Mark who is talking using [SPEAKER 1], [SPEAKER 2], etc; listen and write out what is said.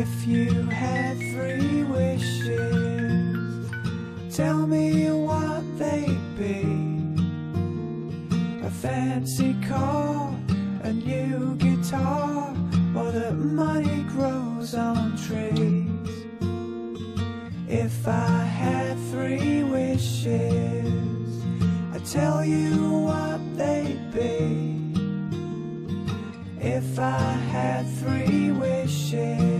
[SPEAKER 1] If you had 3 wishes, tell me what they'd be. A fancy car, a new guitar, or that money grows on trees. If I had 3 wishes, I'd tell you what they'd be. If I had 3 wishes,